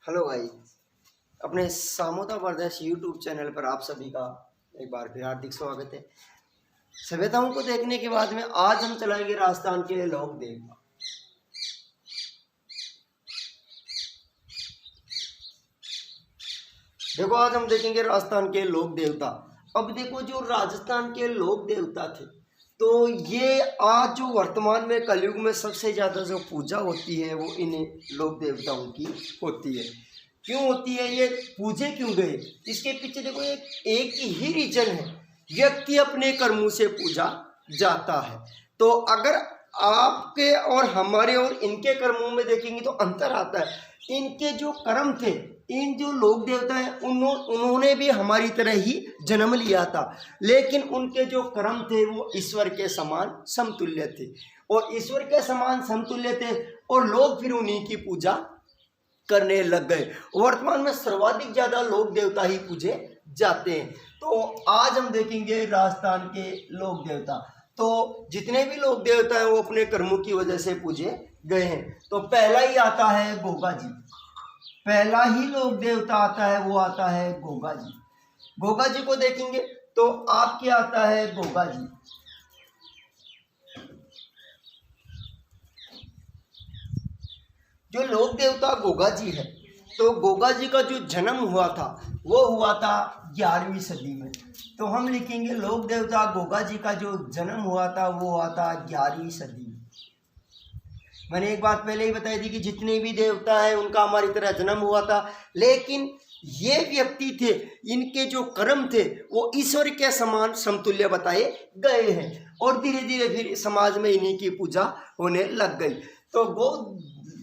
Hello भाई, अपने सामोदा प्रदेश YouTube channel पर आप सभी का एक बार फिर हार्दिक स्वागत है। सभ्यताओं को देखने के बाद में आज हम चलाएंगे राजस्थान के लोक देवता। देखो, आज हम देखेंगे राजस्थान के लोक देवता। अब देखो, जो राजस्थान के लोक देवता थे तो ये आज जो वर्तमान में कलयुग में सबसे ज़्यादा जो पूजा होती है वो इन लोक देवताओं की होती है। क्यों होती है, ये पूजे क्यों गए, इसके पीछे देखो एक ही रीजन है। व्यक्ति अपने कर्मों से पूजा जाता है। तो अगर आपके और हमारे और इनके कर्मों में देखेंगे तो अंतर आता है। इनके जो कर्म थे, इन जो लोक देवता हैं उन्होंने भी हमारी तरह ही जन्म लिया था, लेकिन उनके जो कर्म थे वो ईश्वर के समान समतुल्य थे और ईश्वर के समान समतुल्य थे और लोग फिर उन्हीं की पूजा करने लग गए। वर्तमान में सर्वाधिक ज्यादा लोक देवता ही पूजे जाते हैं। तो आज हम देखेंगे राजस्थान के लोक देवता। तो जितने भी लोक देवता हैं वो अपने कर्मों की वजह से पूजे गए हैं। तो पहला ही आता है गोगा जी। पहला ही लोक देवता आता है वो आता है गोगा जी। गोगा जी को देखेंगे तो आपके आता है गोगा जी। जो लोक देवता गोगा जी है, तो गोगा जी का जो जन्म हुआ था वो हुआ था 11वीं सदी में। तो हम लिखेंगे लोक देवता गोगा जी का जो जन्म हुआ था वो हुआ था 11वीं सदी में। मैंने एक बात पहले ही बताई थी कि जितने भी देवता हैं उनका हमारी तरह जन्म हुआ था, लेकिन ये व्यक्ति थे, इनके जो कर्म थे वो ईश्वर के समान समतुल्य बताए गए हैं और धीरे धीरे फिर समाज में इन्हीं की पूजा होने लग गई। तो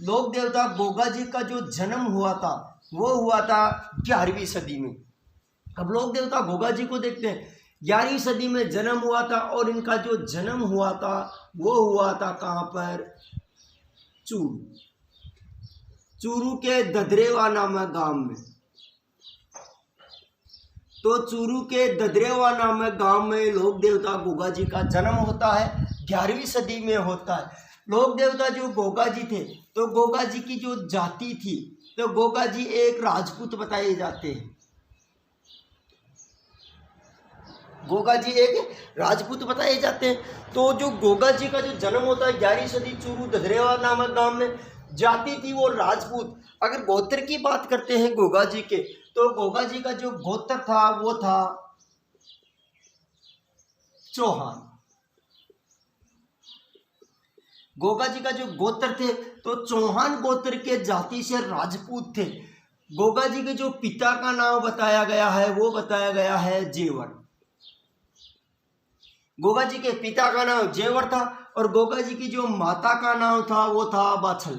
लोक देवता गोगा जी का जो जन्म हुआ था वो हुआ था 11वीं सदी में। अब लोक देवता गोगा जी को देखते हैं। 11वीं सदी में जन्म हुआ था और इनका जो जन्म हुआ था वो हुआ था कहाँ पर, चूरू। चूरू के ददरेवा नामक गांव में। तो चूरू के ददरेवा नामक गांव में लोक देवता गोगा जी का जन्म होता है, 11वीं सदी में होता है। लोक देवता जो गोगा जी थे, तो गोगा जी की जो जाति थी, तो गोगा जी एक राजपूत बताए जाते हैं। गोगा जी एक राजपूत बताए जाते हैं। तो जो गोगा जी का जो जन्म होता है 11वीं सदी, चूरू ददरेवा नामक गांव में, जाति थी वो राजपूत। अगर गोत्र की बात करते हैं गोगा जी के, तो गोगा जी का जो गोत्र था वो था चौहान। गोगा जी का जो गोत्र थे तो चौहान गोत्र के जाति से राजपूत थे। गोगा जी के जो पिता का नाम बताया गया है वो बताया गया है जेवर। गोगा जी के पिता का नाम जेवर था और गोगा जी की जो माता का नाम था वो था बाछल।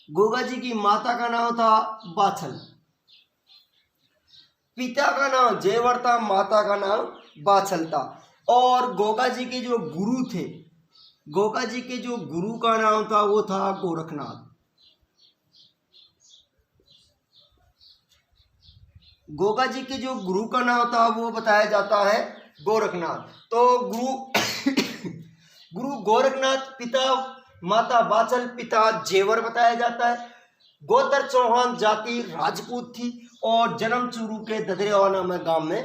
गोगा जी की माता का नाम था बाछल। पिता का नाम जेवर था, माता का नाम बाछल था। और गोगा जी के जो गुरु थे, गोगा जी के जो गुरु का नाम था वो था गोरखनाथ। गोगा जी के जो गुरु का नाम था वो बताया जाता है गोरखनाथ। तो गुरु गोरखनाथ, पिता माता बाछल, पिता जेवर बताया जाता है। गोत्र चौहान, जाति राजपूत थी और जन्म चूरू के ददरेवा नामक गांव में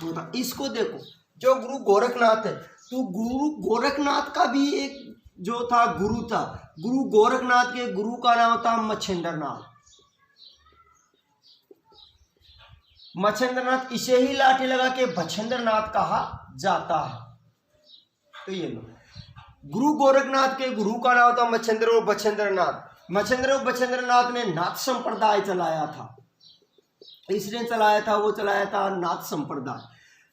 होता। इसको देखो, जो गुरु गोरखनाथ है, तो गुरु गोरखनाथ का भी एक जो था गुरु था। गुरु गोरखनाथ के गुरु का नाम था मच्छिंद्रनाथ। मच्छिंद्रनाथ, इसे ही लाठी लगा के बछेंद्रनाथ कहा जाता है। तो ये लो, गुरु गोरखनाथ के गुरु का नाम था मच्छिंद्र और बछेंद्रनाथ। मच्छिंद्र और बछेंद्रनाथ ने नाथ संप्रदाय चलाया था। इसने चलाया था, वो चलाया था नाथ संप्रदाय।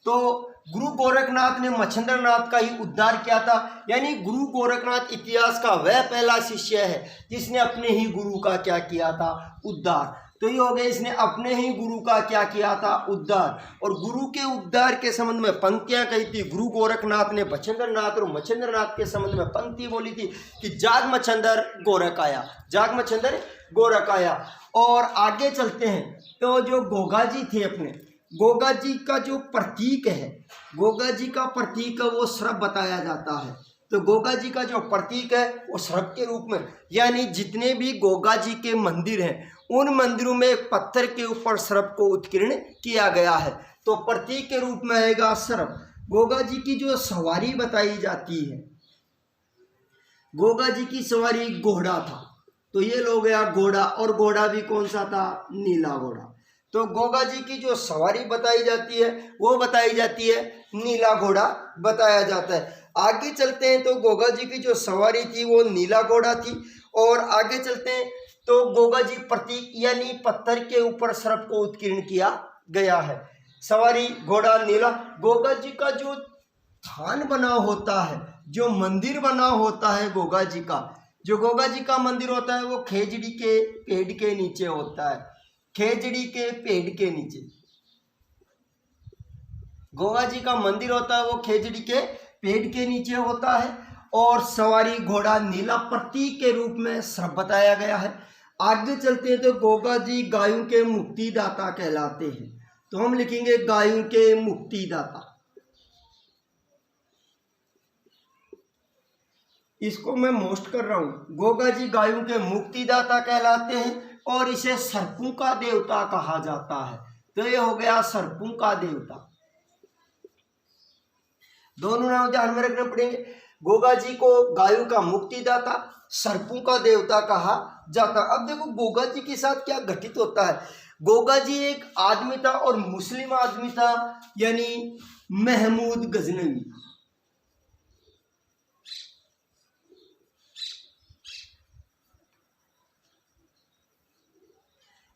तो गुरु गोरखनाथ ने मच्छिंद्रनाथ का ही उद्धार किया था। यानी गुरु गोरखनाथ इतिहास का वह पहला शिष्य है जिसने अपने ही गुरु का क्या किया था, उद्धार। तो ये हो गया, इसने अपने ही गुरु का क्या किया था, उद्धार। और गुरु के उद्धार के संबंध में पंक्तियां कही थी गुरु गोरखनाथ ने बछेंद्रनाथ और मच्छिंद्रनाथ के संबंध में पंक्ति बोली थी कि जाग मच्छिंदर गोरख आया, जाग मच्छिंदर गोरख आया। और आगे चलते हैं तो जो गोगा जी थे, अपने गोगा जी का जो प्रतीक है, गोगा जी का प्रतीक वो सर्प बताया जाता है। तो गोगा जी का जो प्रतीक है वो सर्प के रूप में, यानी जितने भी गोगा जी के मंदिर हैं उन मंदिरों में एक पत्थर के ऊपर सर्प को उत्कीर्ण किया गया है, तो प्रतीक के रूप में आएगा सर्प। गोगा जी की जो सवारी बताई जाती है, गोगा जी की सवारी घोड़ा था, तो ये लो गया घोड़ा, और घोड़ा भी कौन सा था, नीला घोड़ा। तो गोगा जी की जो सवारी बताई जाती है वो बताई जाती है नीला घोड़ा बताया जाता है। आगे चलते हैं तो गोगा जी की जो सवारी थी वो नीला घोड़ा थी, और आगे चलते हैं तो गोगा जी प्रतीक यानी पत्थर के ऊपर सर्प को उत्कीर्ण किया गया है। सवारी घोड़ा नीला। गोगा जी का जो थान बना होता है, जो मंदिर बना होता है गोगा जी का, जो गोगा जी का मंदिर होता है वो खेजड़ी के पेड़ के नीचे होता है, खेजड़ी के पेड़ के नीचे गोगा जी का मंदिर होता है, वो खेजड़ी के पेड़ के नीचे होता है। और सवारी घोड़ा नीला प्रतीक के रूप में सर्प बताया गया है। आगे चलते हैं तो गोगा जी गायों के मुक्तिदाता कहलाते हैं, तो हम लिखेंगे गायों के मुक्तिदाता। इसको मैं मोस्ट कर रहा हूं, गोगा जी गायों के मुक्तिदाता कहलाते हैं और इसे सर्पों का देवता कहा जाता है, तो ये हो गया सर्पों का देवता। दोनों नाम ध्यान में रखने पड़ेंगे। गोगा जी को गायों का मुक्तिदाता, सर्पों का देवता कहा जाता। अब देखो गोगा जी के साथ क्या घटित होता है। गोगा जी एक आदमी था और मुस्लिम आदमी था, यानी महमूद गजनवी।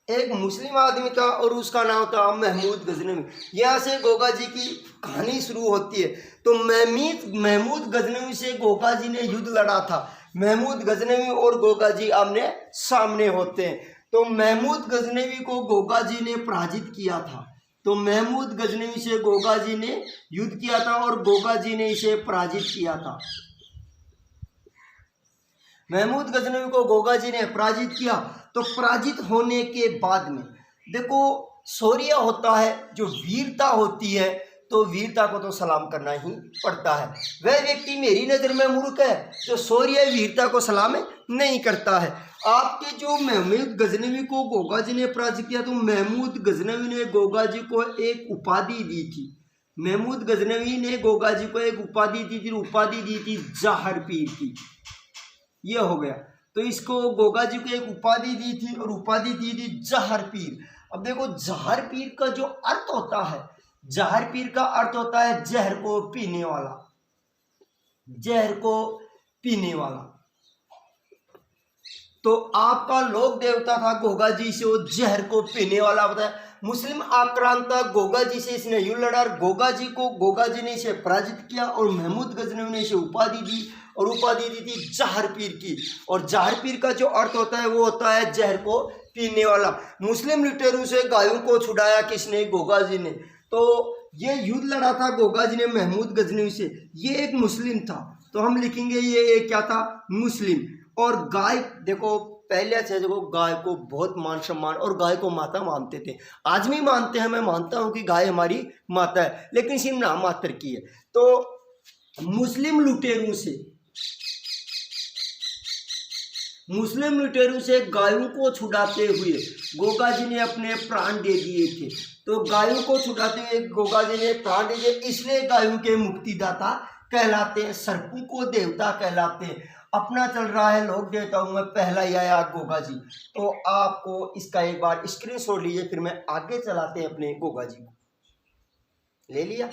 एक मुस्लिम आदमी था और उसका नाम था महमूद गजनवी। यहाँ से गोगा जी की कहानी शुरू होती है। तो महमूद गजनवी से गोगा जी ने युद्ध लड़ा था। महमूद गजनवी और गोगा जी आमने सामने होते हैं। तो महमूद गजनवी को गोगा जी ने पराजित किया था। तो महमूद गजनवी से गोगा जी ने युद्ध किया था और गोगा जी ने इसे पराजित किया था। महमूद गजनवी को गोगा जी ने पराजित किया। तो पराजित होने के बाद में देखो शौर्य होता है, जो वीरता होती है, तो वीरता को तो सलाम करना ही पड़ता है। वह व्यक्ति मेरी नज़र में मूर्ख है जो शौर्य वीरता को सलाम नहीं करता है। आपके जो महमूद गजनवी को गोगा जी ने पराजित किया, तो महमूद गजनवी ने गोगा जी को एक उपाधि दी थी। महमूद गजनवी ने गोगा जी को एक उपाधि दी थी, उपाधि दी थी जहर पीर की। ये हो गया। तो इसको गोगा जी को एक उपाधि दी थी और उपाधि दी थी जहर पीर। अब देखो जहर पीर का जो अर्थ होता है, जहर पीर का अर्थ होता है जहर को पीने वाला, जहर को पीने वाला। तो आपका लोक देवता था गोगा जी से, वो जहर को पीने वाला बताया। मुस्लिम आक्रांता गोगा जी से इसने युद्ध लड़ा, गोगा जी ने इसे पराजित किया और महमूद गजनवी ने इसे उपाधि दी और उपाधि दी थी जहर पीर की। और जहर पीर का जो अर्थ होता है वो होता है जहर को पीने वाला। मुस्लिम लुटेरों से गायों को छुड़ाया किसने, गोगा जी ने। तो ये युद्ध लड़ा था गोगा जी ने महमूद गजनवी से। ये एक मुस्लिम था, तो हम लिखेंगे ये क्या था, मुस्लिम। और गाय देखो पहले से देखो गाय को बहुत मान सम्मान और गाय को माता मानते थे। आज भी मानते हैं, मैं मानता हूं कि गाय हमारी माता है, लेकिन सिर्फ नाम मात्र की है। तो मुस्लिम लुटेरों से गायों को छुड़ाते हुए गोगा जी ने अपने प्राण दे दिए थे। तो गायों को छुड़ाते हुए गोगा जी ने प्राण दे दिए, इसलिए गायों के मुक्तिदाता कहलाते हैं, सर्पों को देवता कहलाते हैं। अपना चल रहा है लोक देवताओं में पहला ही आया गोगा जी। तो आपको इसका एक बार स्क्रीनशॉट लीजिए, फिर मैं आगे चलाते हैं अपने गोगा जी को। ले लिया।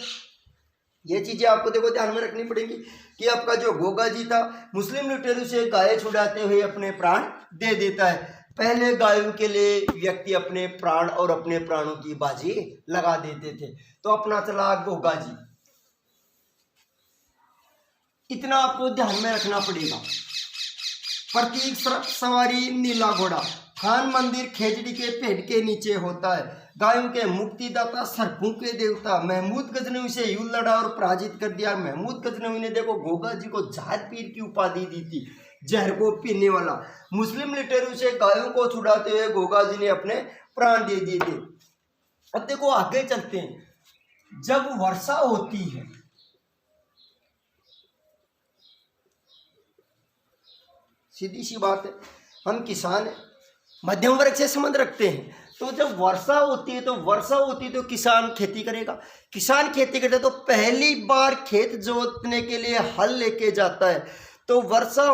ये चीजें आपको देखो ध्यान में रखनी पड़ेगी कि आपका जो गोगा जी था मुस्लिम लुटेरों से गाय छुड़ाते हुए अपने प्राण दे देता है। पहले गायों के लिए व्यक्ति अपने प्राण और अपने प्राणों की बाजी लगा देते थे। तो अपना चला गोगा जी, इतना आपको ध्यान में रखना पड़ेगा। प्रतीक सवारी नीला घोड़ा, खान मंदिर खेजड़ी के पेड़ के नीचे होता है, गायों के मुक्तिदाता, सर्पों के देवता। महमूद गजनवी से युद्ध लड़ा और पराजित कर दिया। महमूद गजनवी ने देखो गोगा जी को जहर पीर की उपाधि दी थी, जहर को पीने वाला। मुस्लिम लुटेरों से गायों को छुड़ाते हुए गोगा जी ने अपने प्राण दे दिए थे। अब देखो आगे चलते हैं। जब वर्षा होती है, सीधी सी बात है, हम किसान हैं, मध्यम वर्ग से संबंध रखते हैं। तो जब वर्षा होती है तो किसान खेती करेगा। किसान खेती करता है तो पहली बार खेत जोतने के लिए हल लेके जाता है। तो वर्षा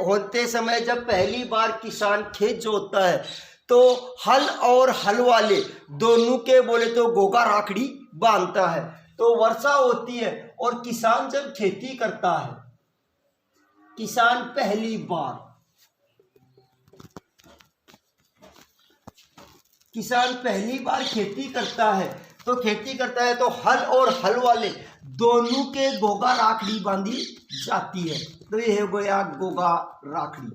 होते समय जब पहली बार किसान खेत जोतता है तो हल और हल वाले दोनों के बोले तो गोगा राखड़ी बांधता है। तो वर्षा होती है और किसान जब खेती करता है, किसान पहली बार खेती करता है तो हल और हल वाले दोनों के गोगा राखड़ी बांधी जाती है। तो ये हो गया गोगा राखड़ी,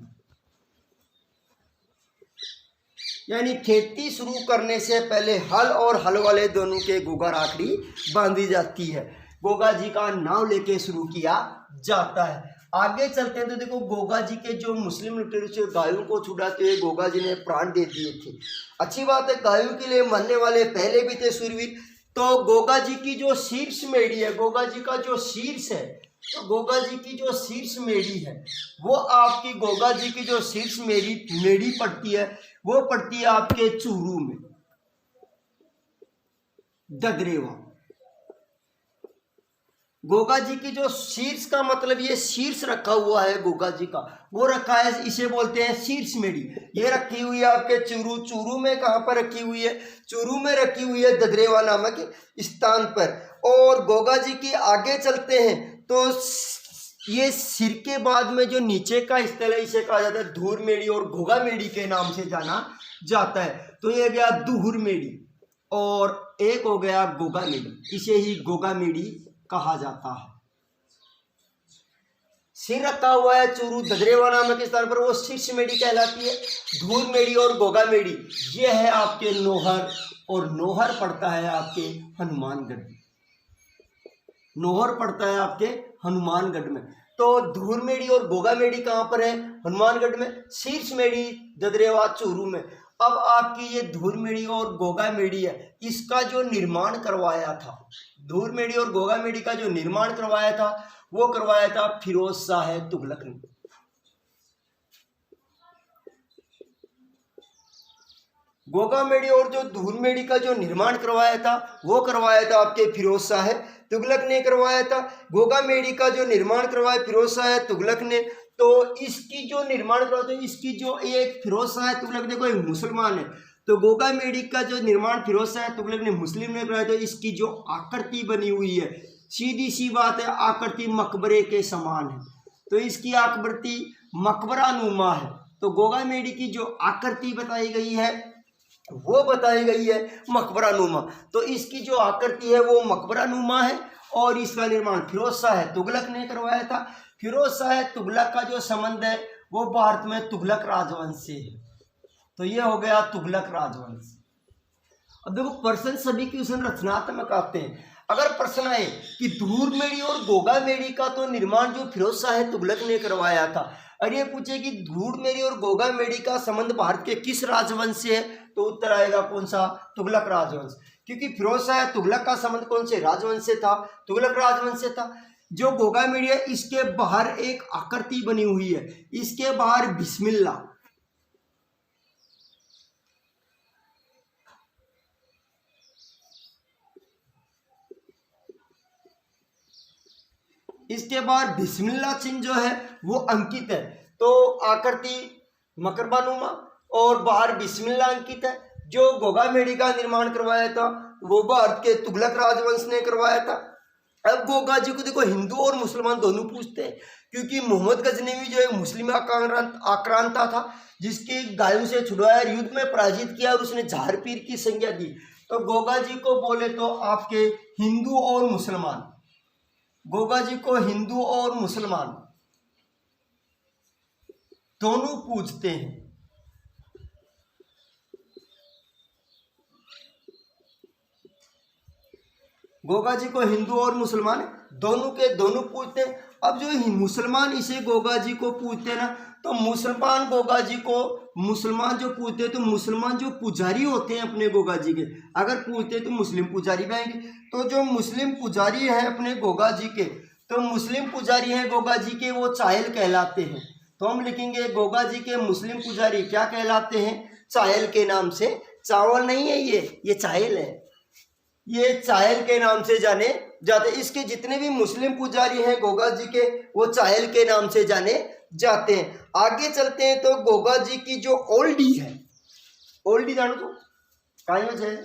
यानी खेती शुरू करने से पहले हल और हल वाले दोनों के गोगा राखड़ी बांधी जाती है। गोगा जी का नाम लेके शुरू किया जाता है। आगे चलते हैं तो देखो, गोगा जी के जो मुस्लिम लुटेरों से गायों को छुड़ाते हुए गोगा जी ने प्राण दे दिए थे। अच्छी बात है, गायों के लिए मरने वाले पहले भी थे शूरवीर। तो गोगा जी की जो शीर्ष मेढ़ी है, गोगा जी का जो शीर्ष है, तो गोगा जी की जो शीर्ष मेढ़ी है वो आपकी गोगा जी की जो शीर्ष मेढ़ी पड़ती है वो पड़ती है आपके चूरू में, ददरेवा। गोगा जी की जो शीर्ष का मतलब ये शीर्ष रखा हुआ है गोगा जी का, वो रखा है, इसे बोलते हैं शीर्ष मेढ़ी। ये रखी हुई है आपके चूरू में। कहाँ पर रखी हुई है? चूरू में रखी हुई है, ददरेवा नामक स्थान पर। और गोगा जी की आगे चलते हैं तो ये सिर के बाद में जो नीचे का स्थल है इसे कहा जाता है धूर मेढ़ी और घोगा मेढ़ी के नाम से जाना जाता है। तो ये गया दूर मेढ़ी और एक हो गया गोगा मेढ़ी, इसे ही गोगा मेढ़ी कहा जाता है। सिर रखा हुआ है चूरू ददरेवा नामक स्थान पर, वो शीर्ष मेढ़ी कहलाती है। धूर मेढ़ी और गोगा मेढ़ी ये है आपके नोहर, और नोहर पड़ता है आपके हनुमानगढ़ में। नोहर पड़ता है आपके हनुमानगढ़ में। तो धूर मेढ़ी और गोगा मेढ़ी कहाँ पर है? हनुमानगढ़ में। शीर्ष मेढ़ी ददरेवा चूरू में। अब आपकी ये धूर मेढ़ी और गोगा मेढ़ी है, इसका जो निर्माण करवाया था, धूर मेढ़ी और गोगा मेढ़ी का जो निर्माण करवाया था वो करवाया था फिरोज शाह तुगलक ने। गोगा मेढ़ी और जो धूर मेढ़ी का जो निर्माण करवाया था वो करवाया था आपके फिरोज शाह तुगलक ने करवाया था। गोगा मेढ़ी का जो निर्माण करवाया फिरोज शाह तुगलक ने। तो इसकी जो निर्माण करवाया, तो इसकी जो एक फिरोज शाह तुगलक ने, कोई मुसलमान है, तो गोगा मेढ़ी का जो निर्माण फिरोज शाह तुगलक ने मुस्लिम ने कराया। तो इसकी जो आकृति बनी हुई है, सीधी सी बात है, आकृति मकबरे के समान है। तो इसकी आकृति मकबरा नुमा है। तो गोगा मेढ़ी की जो आकृति बताई गई है वो बताई गई है मकबरा नुमा। तो इसकी जो आकृति है वो मकबरा नुमा है और इसका निर्माण फिरोज शाह तुगलक ने करवाया था। फिरोज शाह तुगलक का जो संबंध है वो भारत में तुगलक राजवंश से है। तो ये हो गया तुगलक राजवंश। अब देखो, प्रश्न सभी क्वेश्चन रचनात्मक आते हैं। अगर प्रश्न आए कि धूर मेढ़ी और गोगा मेढ़ी का तो निर्माण जो फिरोज शाह तुगलक ने करवाया था, और ये पूछे कि धूर मेढ़ी और गोगा मेढ़ी का संबंध भारत के किस राजवंश से है, तो उत्तर आएगा कौन सा? तुगलक राजवंश। क्योंकि फिरोज शाह तुगलक का संबंध कौन से राजवंश से था? तुगलक राजवंश से था। जो गोगा मेढ़ी है इसके बाहर एक आकृति बनी हुई है, इसके बाहर बिस्मिल्लाह, इसके बाद बिस्मिल्लाह चिन्ह जो है वो अंकित है। तो आकृति मकरबानुमा और बाहर बिस्मिल्लाह अंकित है। जो गोगा मेढ़ी का निर्माण करवाया था वो भारत के तुगलक राजवंश ने करवाया था। अब गोगा जी को देखो, हिंदू और मुसलमान दोनों पूछते हैं, क्योंकि मोहम्मद गजनवी जो है मुस्लिम आक्रांता था, जिसके गायों से छुड़वाया, युद्ध में पराजित किया और उसने झार पीर की संज्ञा दी। तो गोगा जी को बोले तो आपके हिंदू और मुसलमान, गोगा जी को हिंदू और मुसलमान दोनों पूजते हैं। गोगा जी को हिंदू और मुसलमान दोनों के दोनों पूजते हैं। अब जो मुसलमान इसे गोगा जी को पूजते हैं ना, तो मुसलमान गोगा जी को, मुसलमान जो पूजते हैं, तो मुसलमान जो पुजारी होते हैं अपने गोगा जी के, अगर पूजते हैं तो मुस्लिम पुजारी भी आएंगे। तो जो मुस्लिम पुजारी है अपने गोगा जी के, तो मुस्लिम पुजारी हैं गोगा जी के, वो चायल कहलाते हैं। तो हम लिखेंगे गोगा जी के मुस्लिम पुजारी क्या कहलाते हैं? चायल के नाम से। चावल नहीं है ये चायल है। ये चायल के नाम से जाने जाते। इसके जितने भी मुस्लिम पुजारी हैं गोगा जी के, वो चायल के नाम से जाने जाते हैं। आगे चलते हैं तो गोगा जी की जो ओल्डी है, ओल्डी जानो तो कायम है।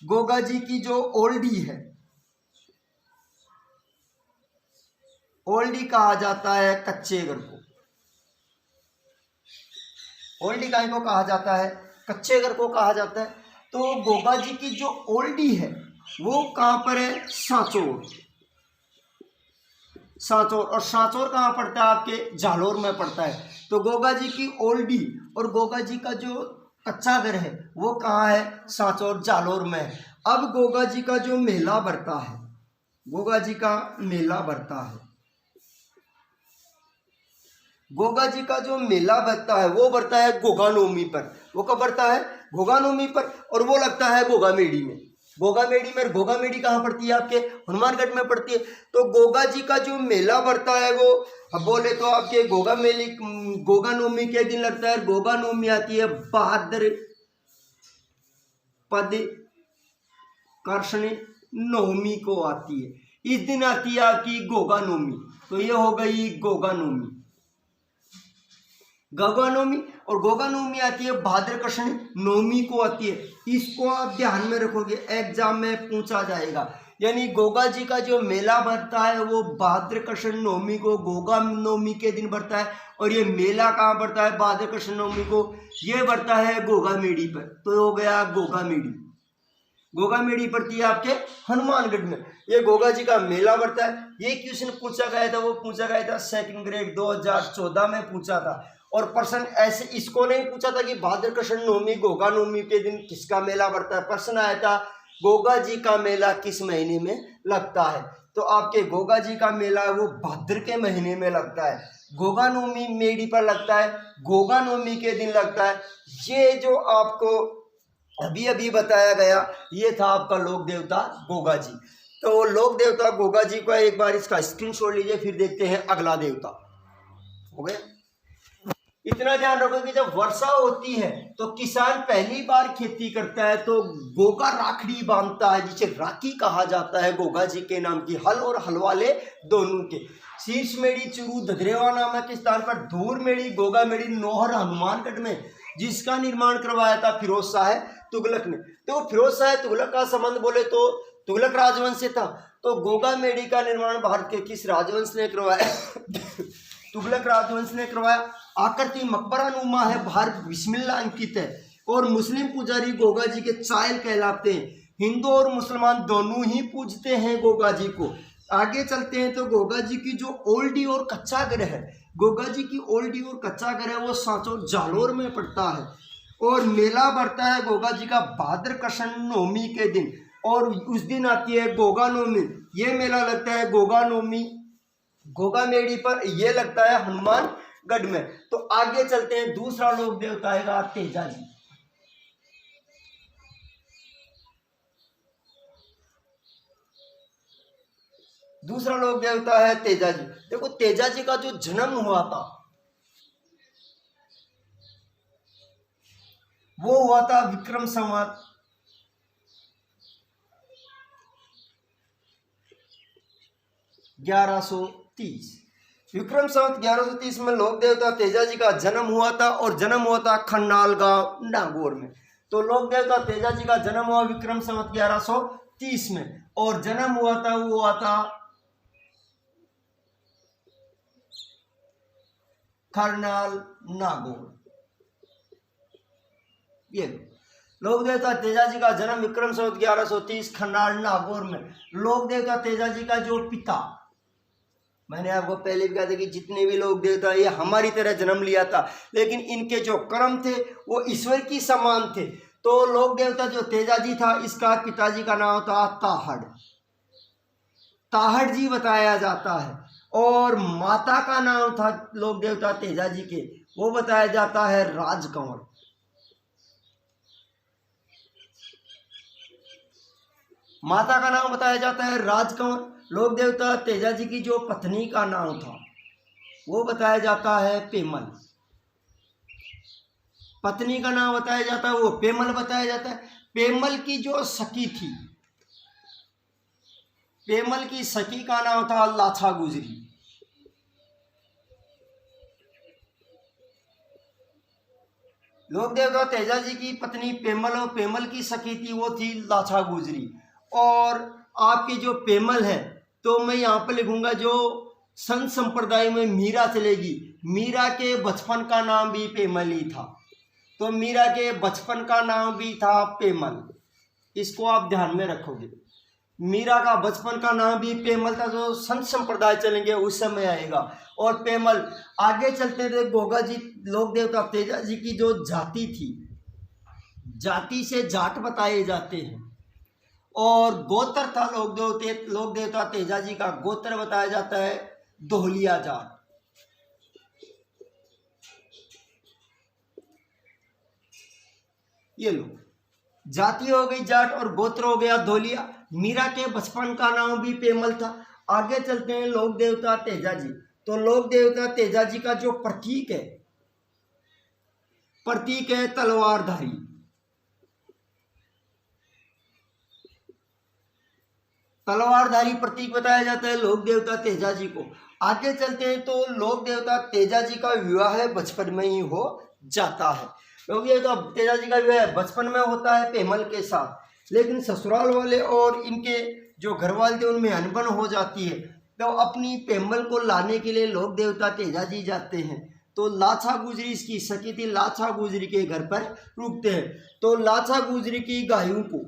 गोगा जी की जो ओल्डी है, ओल्डी कहा जाता है कच्चे घर को। ओल्डी काय को कहा जाता है? कच्चे घर को कहा जाता है। तो गोगा जी की जो ओल्डी है वो कहाँ पर है? सांचौर। सांचौर, और सांचौर कहाँ पड़ता है? आपके जालोर में पड़ता है। तो गोगा जी की ओल्डी और गोगा जी का जो कच्चा घर है वो कहाँ है? सांचौर जालोर में है। अब गोगा जी का जो मेला भरता है, गोगा जी का मेला भरता है, गोगा जी का जो मेला भरता है वो भरता है गोगा नवमी पर। वो कब भरता है? गोगा नवमी पर। और वो लगता है गोगा मेड़ी में। गोगा मेड़ी में, गोगा मेड़ी कहाँ पड़ती है? आपके हनुमानगढ़ में पड़ती है। तो गोगा जी का जो मेला भरता है वो अब बोले तो आपके गोगा मेली गोगा नवमी के दिन लगता है। गोगा नवमी आती है बहादुर पद कर्षण नवमी को आती है। इस दिन आती है आपकी गोगा नवमी। तो ये हो गई गोगा नवमी, गोगा नवमी। और गोगा नवमी आती है भाद्र कृष्ण नवमी को आती है। इसको आप ध्यान में रखोगे, एग्जाम में पूछा जाएगा। यानी गोगा जी का जो मेला भरता है वो भाद्र कृष्ण नवमी को गोगा नवमी के दिन भरता है। और ये मेला कहाँ भरता है? भाद्र कृष्ण नवमी को। ये भरता है गोगा मेड़ी पर। तो हो गया गोगा मेड़ी। गोगा मेड़ी पड़ती है आपके हनुमानगढ़ में। ये गोगा जी का मेला भरता है। ये क्वेश्चन पूछा गया था, वो पूछा गया था 2nd ग्रेड 2014 में पूछा था। और प्रश्न ऐसे इसको नहीं पूछा था कि भाद्र कृष्ण नवमी गोगा नवमी के दिन किसका मेला भरता है। प्रश्न आया था गोगा जी का मेला किस महीने में लगता है। तो आपके गोगा जी का मेला वो भाद्र के महीने में लगता है। गोगा नवमी मेड़ी पर लगता है, गोगा नवमी के दिन लगता है। ये जो आपको अभी अभी बताया गया ये था आपका लोक देवता गोगा जी। तो लोक देवता गोगा जी का एक बार इसका स्क्रीनशॉट लीजिए, फिर देखते हैं अगला देवता। हो गया? इतना ध्यान रखो कि जब वर्षा होती है तो किसान पहली बार खेती करता है तो गोगा राखड़ी बांधता है, जिसे राखी कहा जाता है गोगा जी के नाम की। हल और हलवाले दोनों के। शीर्ष मेड़ी चुरू धदरेवा नामक स्थान पर धूर मेड़ी गोगा मेड़ी नौहर हनुमानगढ़ में, जिसका निर्माण करवाया था फिरोज शाह तुगलक ने। तो फिरोज शाह तुगलक का संबंध बोले तो तुगलक राजवंश से था। तो गोगा मेड़ी का निर्माण भारत के किस राजवंश ने करवाया? तुगलक राजवंश ने करवाया। आकृति मकबरा नुमा है, भारत बिस्मिल्लाह अंकित है। और मुस्लिम पुजारी गोगा जी के चायल कहलाते हैं। हिंदू और मुसलमान दोनों ही पूजते हैं गोगा जी को। आगे चलते हैं तो गोगा जी की जो ओल्डी और कच्चा घर है, गोगा जी की ओल्डी और कच्चा घर है वो सांचौर जालोर में पड़ता है। और मेला भरता है गोगा जी का भाद्र कृष्ण नवमी के दिन। और उस दिन आती है गोगा नवमी। ये मेला लगता है गोगा नवमी गोगा मेड़ी पर। ये लगता है हनुमानगढ़ में। तो आगे चलते हैं, दूसरा लोक देवता है तेजा जी। दूसरा लोक देवता है तेजा जी। देखो तेजा जी का जो जन्म हुआ था वो हुआ था विक्रम संवत 1130। विक्रम संवत 1130 में लोक देवता तेजा जी का जन्म हुआ था। और जन्म हुआ था खन्नाल गांव नागौर में। तो लोक देवता तेजा जी का जन्म हुआ विक्रम संवत 1130 में। और जन्म हुआ था वो हुआ था खन्नाल नागौर। ये लोक देवता तेजा जी का जन्म विक्रम संवत 1130 खन्नाल नागौर में। लोक देवता तेजा जी का जो पिता, मैंने आपको पहले भी कहा था कि जितने भी लोक देवता ये हमारी तरह जन्म लिया था, लेकिन इनके जो कर्म थे वो ईश्वर की समान थे। तो लोक देवता जो तेजा जी था, इसका पिताजी का नाम था ताहड़, ताहड़ जी बताया जाता है। और माता का नाम था लोक देवता तेजा जी के, वो बताया जाता है राजकंवर। माता का नाम बताया जाता है राजकंवर। लोक देवता तेजा जी की जो पत्नी का नाम था वो बताया जाता है पेमल। पत्नी का नाम बताया जाता है, वो पेमल बताया जाता है। पेमल की जो सखी थी, पेमल की सखी का नाम था लाछा गुजरी। लोक देवता तेजा जी की पत्नी पेमल और पेमल की सखी थी वो थी लाछा गुजरी। और आपकी जो पेमल है, तो मैं यहाँ पर लिखूंगा जो संत संप्रदाय में मीरा चलेगी, मीरा के बचपन का नाम भी पेमल ही था। तो मीरा के बचपन का नाम भी था पेमल, इसको आप ध्यान में रखोगे। मीरा का बचपन का नाम भी पेमल था, जो संत संप्रदाय चलेंगे उस समय आएगा। और पेमल आगे चलते थे, गोगा जी लोक देवता तेजा जी की जो जाति थी, जाति से जाट बताए जाते हैं। और गोत्र था लोक देवता तेजा जी का गोत्र बताया जाता है दोहलिया जाट। ये लो, जाति हो गई जाट और गोत्र हो गया धोलिया। मीरा के बचपन का नाम भी पेमल था। आगे चलते हैं लोक देवता तेजा जी। तो लोक देवता तेजा जी का जो प्रतीक है तलवारधारी। तलवारधारी प्रतीक बताया जाता है लोक देवता तेजा जी को। आगे चलते हैं तो लोक देवता तेजा जी का विवाह बचपन में ही हो जाता है। लोक देवता तेजा जी का विवाह बचपन में होता है पेमल के साथ, लेकिन ससुराल वाले और इनके जो घर वाले थे उनमें अनबन हो जाती है। तो अपनी पेमल को लाने के लिए लोक देवता तेजा जी जाते हैं। तो लाछा गुजरी इसकी सखी थी, लाछा गुजरी के घर पर रुकते हैं। तो लाछा गुजरी की गायों को,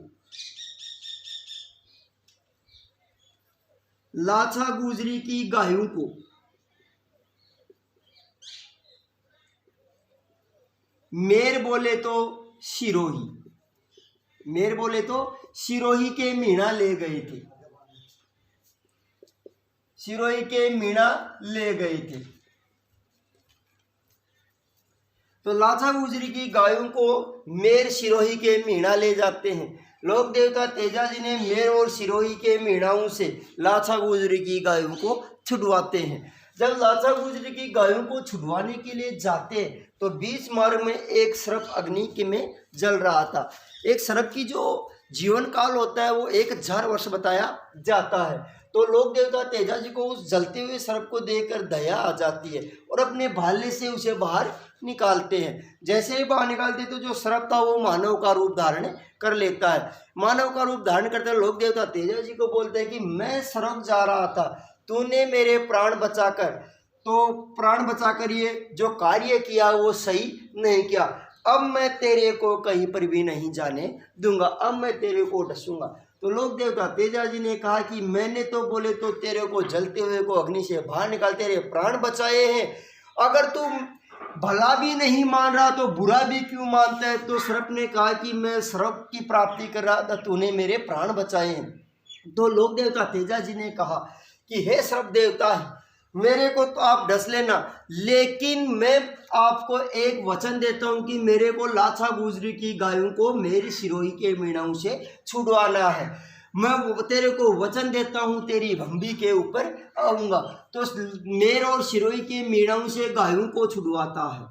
लाछा गुजरी की गायों को मेर बोले तो सिरोही, मेर बोले तो सिरोही के मीणा ले गए थे, सिरोही के मीणा ले गए थे। तो लाछा गुजरी की गायों को मेर सिरोही के मीणा ले जाते हैं। लोक देवता तेजा जी ने मेर और सिरोही के मीणाओं से लाछा गुजरी की गायों को छुड़वाते हैं। जब लाछा गुजरी की गायों को छुड़वाने के लिए जाते हैं तो बीच मार्ग में एक सर्प अग्नि के में जल रहा था। एक सर्प की जो जीवन काल होता है वो 1000 वर्ष बताया जाता है। तो लोक देवता तेजा जी को उस जलते हुए सर्प को देखकर दया आ जाती है और अपने भाले से उसे बाहर निकालते हैं। जैसे ही बाहर निकालते तो जो सर्प था वो मानव का रूप धारण कर लेता है। मानव का रूप धारण करते लोक देवता तेजा जी को बोलते हैं कि मैं सर्प जा रहा था, तूने मेरे प्राण बचाकर, तो प्राण बचाकर ये जो कार्य किया वो सही नहीं किया। अब मैं तेरे को कहीं पर भी नहीं जाने दूंगा, अब मैं तेरे को डसूंगा। तो लोक देवता तेजा जी ने कहा कि मैंने तो बोले तो तेरे को जलते हुए को अग्नि से बाहर निकाल तेरे प्राण बचाए हैं, अगर तू भला भी नहीं मान रहा तो बुरा भी क्यों मानता है। तो सर्प ने कहा कि मैं सर्प की प्राप्ति कर रहा था, तूने मेरे प्राण बचाए हैं। तो लोक देवता तेजा जी ने कहा कि हे सर्प देवता, मेरे को तो आप डस लेना, लेकिन मैं आपको एक वचन देता हूं कि मेरे को लाछा गुजरी की गायों को मेरी सिरोही के मीणाओं से छुड़वाना है। मैं तेरे को वचन देता हूं तेरी भंबी के ऊपर आऊंगा। तो मेर और सिरोही के मीणाओं से गायों को छुड़वाता है,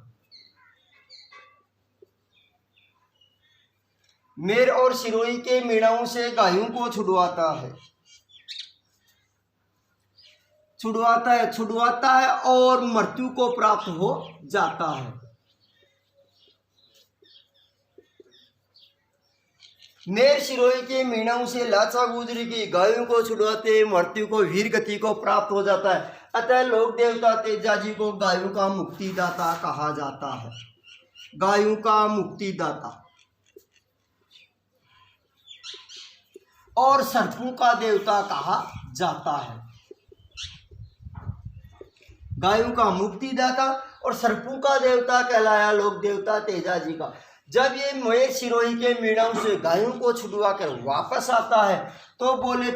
मेर और सिरोही के मीणाओं से गायों को छुड़वाता है, छुड़वाता है और मृत्यु को प्राप्त हो जाता है। मेर सिरोही के मीणाओं से लाछा गुजरी की गायों को छुड़वाते मृत्यु को वीर गति को प्राप्त हो जाता है। अतः लोक देवता तेजा जी को गायों का मुक्तिदाता कहा जाता है, गायों का मुक्तिदाता। और सर्पों का देवता कहा जाता है, गायों का मुक्तिदाता और सर्पों का देवता कहलाया लोक देवता तेजा जी का। जब ये मेर सिरोही के मीणाओं से गायों को छुड़वा कर वापस आता है तो बोले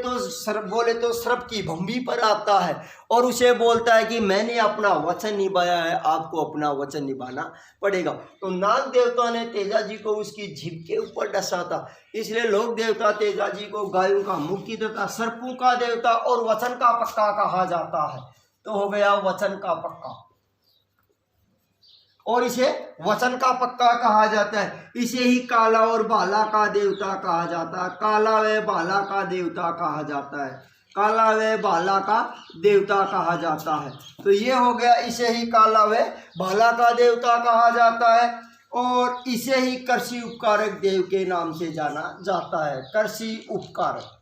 तो सर्प की भंबी पर आता है और उसे बोलता है कि मैंने अपना वचन निभाया है, आपको अपना वचन निभाना पड़ेगा। तो नाग देवता ने तेजा जी को उसकी जीभ के ऊपर डसा था, इसलिए लोक देवता तेजा जी को गायों का मुक्तिदाता, सर्पों का देवता और वचन का पक्का कहा जाता है। तो हो गया वचन का पक्का, और इसे वचन का पक्का कहा जाता है। इसे ही काला और बाला का देवता कहा जाता है, काला व बाला का देवता कहा जाता है, काला व बाला का देवता कहा जाता है। तो ये हो गया, इसे ही काला व बाला का देवता कहा जाता है, और इसे ही कृषि उपकारक देव के नाम से जाना जाता है। कृषि उपकारक,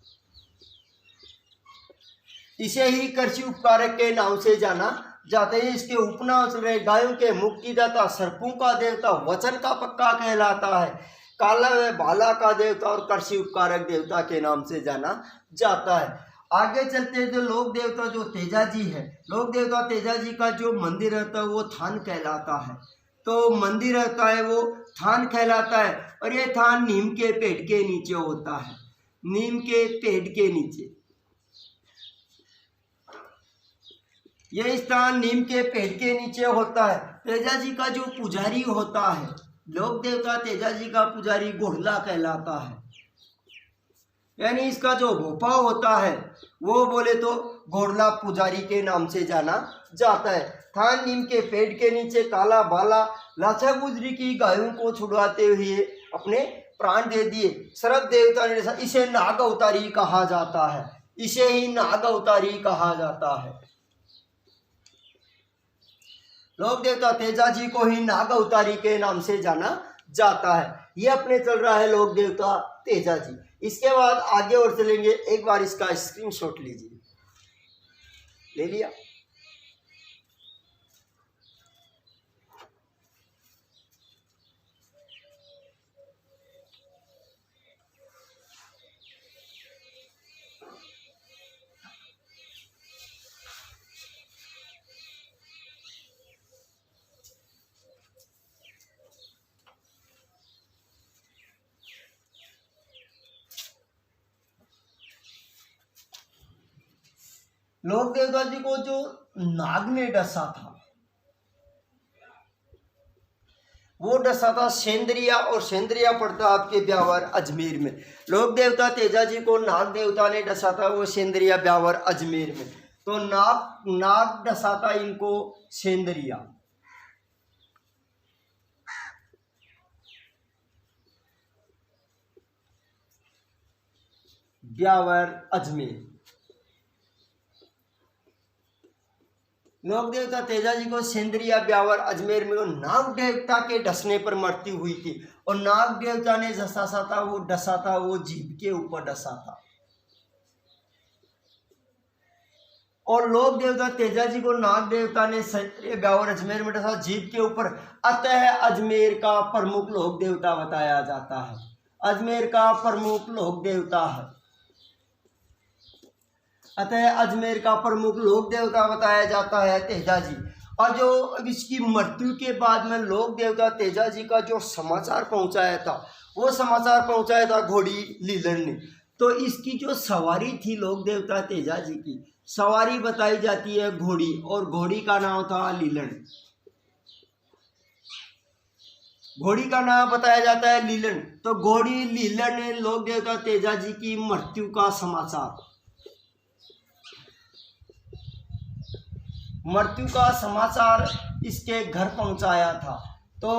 इसे ही कृषि उपकारक के नाम से जाना जाते हैं। इसके उपनाम रहे गायों के मुक्तिदाता, सर्पों का देवता, वचन का पक्का कहलाता है, काला व बाला का देवता और कृषि उपकारक देवता के नाम से जाना जाता है। आगे चलते हैं तो लोक देवता जो तेजा जी है, लोक देवता तेजा जी का जो मंदिर रहता है वो थान कहलाता है। तो मंदिर रहता है वो थान कहलाता है, और ये थान नीम के पेड़ के नीचे होता है, नीम के पेड़ के नीचे। यह स्थान नीम के पेड़ के नीचे होता है। तेजा जी का जो पुजारी होता है, लोक देवता तेजा जी का पुजारी घोड़ला कहलाता है, यानी इसका जो भोपा होता है वो बोले तो घोड़ला पुजारी के नाम से जाना जाता है। थान नीम के पेड़ के नीचे काला बाला लाचा गुजरी की गायों को छुड़वाते हुए अपने प्राण दे दिए। सर्प देवता ने इसे नाग अवतारी कहा जाता है, इसे ही नाग अवतारी कहा जाता है। लोक देवता तेजा जी को ही नाग अवतारी के नाम से जाना जाता है। ये अपने चल रहा है लोक देवता तेजा जी। इसके बाद आगे और चलेंगे, एक बार इसका स्क्रीनशॉट लीजिए, ले लिया। लोक देवता जी को जो नाग ने डसा था वो डसा था सेंद्रिया, और सेंद्रिया पड़ता आपके ब्यावर अजमेर में। लोक देवता तेजा जी को नाग देवता ने डसा था, वो सेंद्रिया ब्यावर अजमेर में। तो नाग डसा था इनको सेंद्रिया। ब्यावर अजमेर। लोक देवता तेजा जी को सेंद्रिया ब्यावर अजमेर में नाग देवता के डसने पर मृत्यु हुई थी, और नाग देवता ने जसा था वो डसा था, वो जीभ के ऊपर डसा था। और लोक देवता तेजा जी को नाग देवता ने सेंद्रिया ब्यावर अजमेर में डसा, जीभ के ऊपर। अतः अजमेर का प्रमुख लोक देवता बताया जाता है, अजमेर का प्रमुख लोक देवता है। अतः अजमेर का प्रमुख लोक देवता बताया जाता है तेजा जी। और जो इसकी मृत्यु के बाद में लोक देवता तेजा जी का जो समाचार पहुंचाया था, वो समाचार पहुंचाया था घोड़ी लीलन ने। तो इसकी जो सवारी थी लोक देवता तेजा जी की, सवारी बताई जाती है घोड़ी, और घोड़ी का नाम था लीलन। घोड़ी का नाम बताया जाता है लीलन। तो घोड़ी लीलन ने लोक देवता तेजा जी की मृत्यु का समाचार, मृत्यु का समाचार इसके घर पहुंचाया था। तो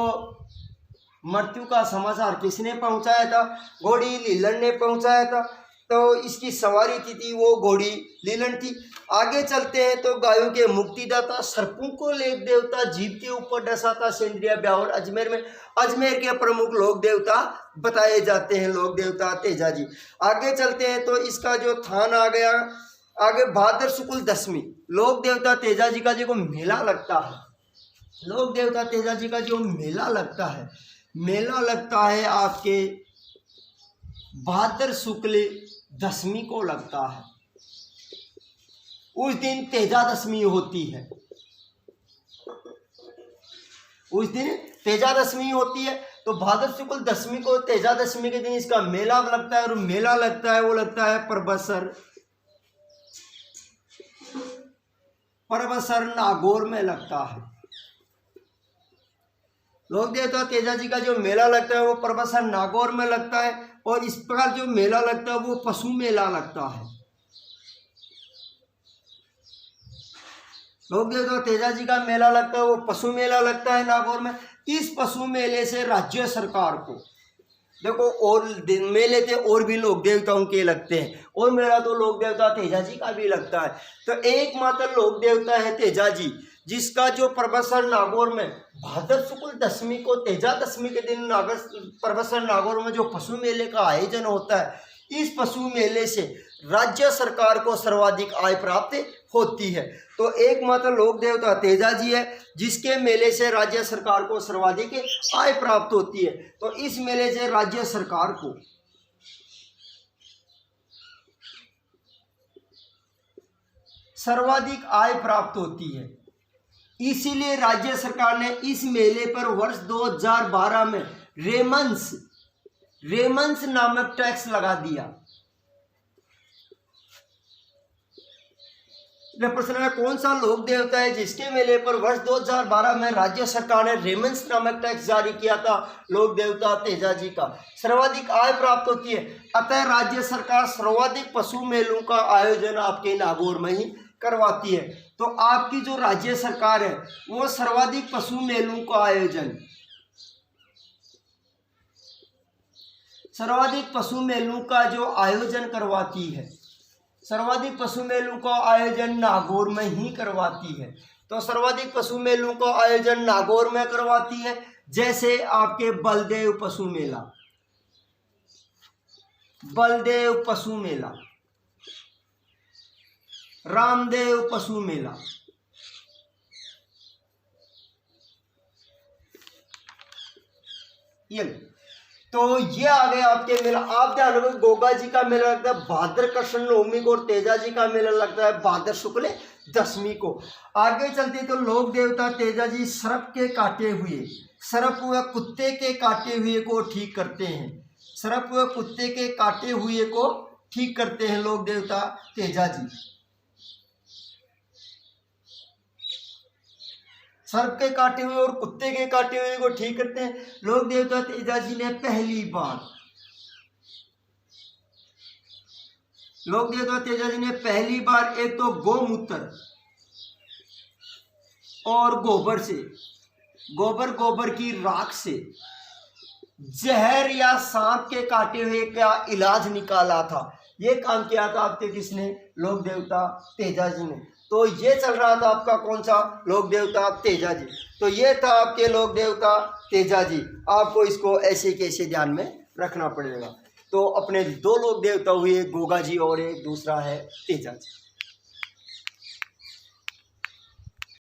मृत्यु का समाचार किसने पहुंचाया था? घोड़ी लीलन ने पहुंचाया था। तो इसकी सवारी की थी वो घोड़ी लीलन थी। आगे चलते हैं तो गायों के मुक्तिदाता, सर्पों को लोक देवता जीभ के ऊपर डसा था सेंद्रिया ब्यावर अजमेर में। अजमेर के प्रमुख लोक देवता बताए जाते हैं लोक देवता तेजा जी। आगे चलते हैं तो इसका जो थान आ गया, आगे भाद्र शुक्ल दशमी लोक देवता तेजा जी का जो मेला लगता है, लोक देवता तेजा जी का जो मेला लगता है आपके भाद्र शुक्ल दशमी को लगता है। उस दिन तेजा दशमी होती है, उस दिन तेजा दशमी होती है। तो भाद्र शुक्ल दशमी को तेजा दशमी के दिन इसका मेला लगता है, और मेला लगता है वो लगता है परबसर नागौर में लगता है। लोक देवता तेजा जी का जो मेला लगता है वो परबसर नागौर में लगता है। और इस प्रकार जो मेला लगता है वो पशु मेला लगता है। लोक देवता तेजा जी का मेला लगता है, वो पशु मेला लगता है नागौर में। इस पशु मेले से राज्य सरकार को, देखो और मेले थे और भी लोक देवताओं के लगते हैं, और मेला तो लोक देवता तेजा जी का भी लगता है। तो एकमात्र लोक देवता है तेजा जी, जिसका जो परबतसर नागौर में भाद्र शुक्ल दशमी को, तेजा दशमी के दिन परबतसर नागौर में जो पशु मेले का आयोजन होता है, इस पशु मेले से राज्य सरकार को सर्वाधिक आय प्राप्त होती है। तो एकमात्र लोक देवता तेजा जी है, जिसके मेले से राज्य सरकार को सर्वाधिक आय प्राप्त होती है। तो इस मेले से राज्य सरकार को सर्वाधिक आय प्राप्त होती है। इसीलिए राज्य सरकार ने इस मेले पर वर्ष 2012 में रेमन्स नामक टैक्स लगा दिया। प्रश्न है, कौन सा लोक देवता है जिसके मेले पर वर्ष 2012 में राज्य सरकार ने रेमन्स नामक टैक्स जारी किया था? लोक देवता तेजा जी का सर्वाधिक आय प्राप्त होती है। अतः राज्य सरकार सर्वाधिक पशु मेलों का आयोजन आपके नागौर में ही करवाती है। तो आपकी जो राज्य सरकार है वो सर्वाधिक पशु मेलों का आयोजन, सर्वाधिक पशु मेलों का जो आयोजन करवाती है, सर्वाधिक पशु मेलों का आयोजन नागौर में ही करवाती है। तो सर्वाधिक पशु मेलों का आयोजन नागौर में करवाती है, जैसे आपके बलदेव पशु मेला, बलदेव पशु मेला, रामदेव पशु मेला, ये तो ये आ गए आपके मेला। आप ध्यान रखो, गोगा जी का मेला लगता है भाद्र कृष्ण नवमी को, और तेजा जी का मेला लगता है भाद्र शुक्ल दशमी को। आगे चलते तो लोक देवता तेजा जी सर्प के काटे हुए, सर्प व कुत्ते के काटे हुए को ठीक करते हैं, सर्प व कुत्ते के काटे हुए को ठीक करते हैं लोक देवता तेजा जी। सर्प के काटे हुए और कुत्ते के काटे हुए को ठीक करते हैं लोक देवता तेजा जी ने पहली बार। लोक देवता तेजा जी ने पहली बार एक तो गोमूत्र और गोबर से, गोबर की राख से जहर या सांप के काटे हुए का इलाज निकाला था। ये काम किया था आपके किसने? लोक देवता तेजा जी ने। तो ये चल रहा था आपका कौन सा? लोक देवता तेजा जी। तो ये था आपके लोक देवता तेजा जी। आपको इसको ऐसे कैसे ध्यान में रखना पड़ेगा। तो अपने दो लोक देवता हुए, गोगा जी और एक दूसरा है तेजा जी।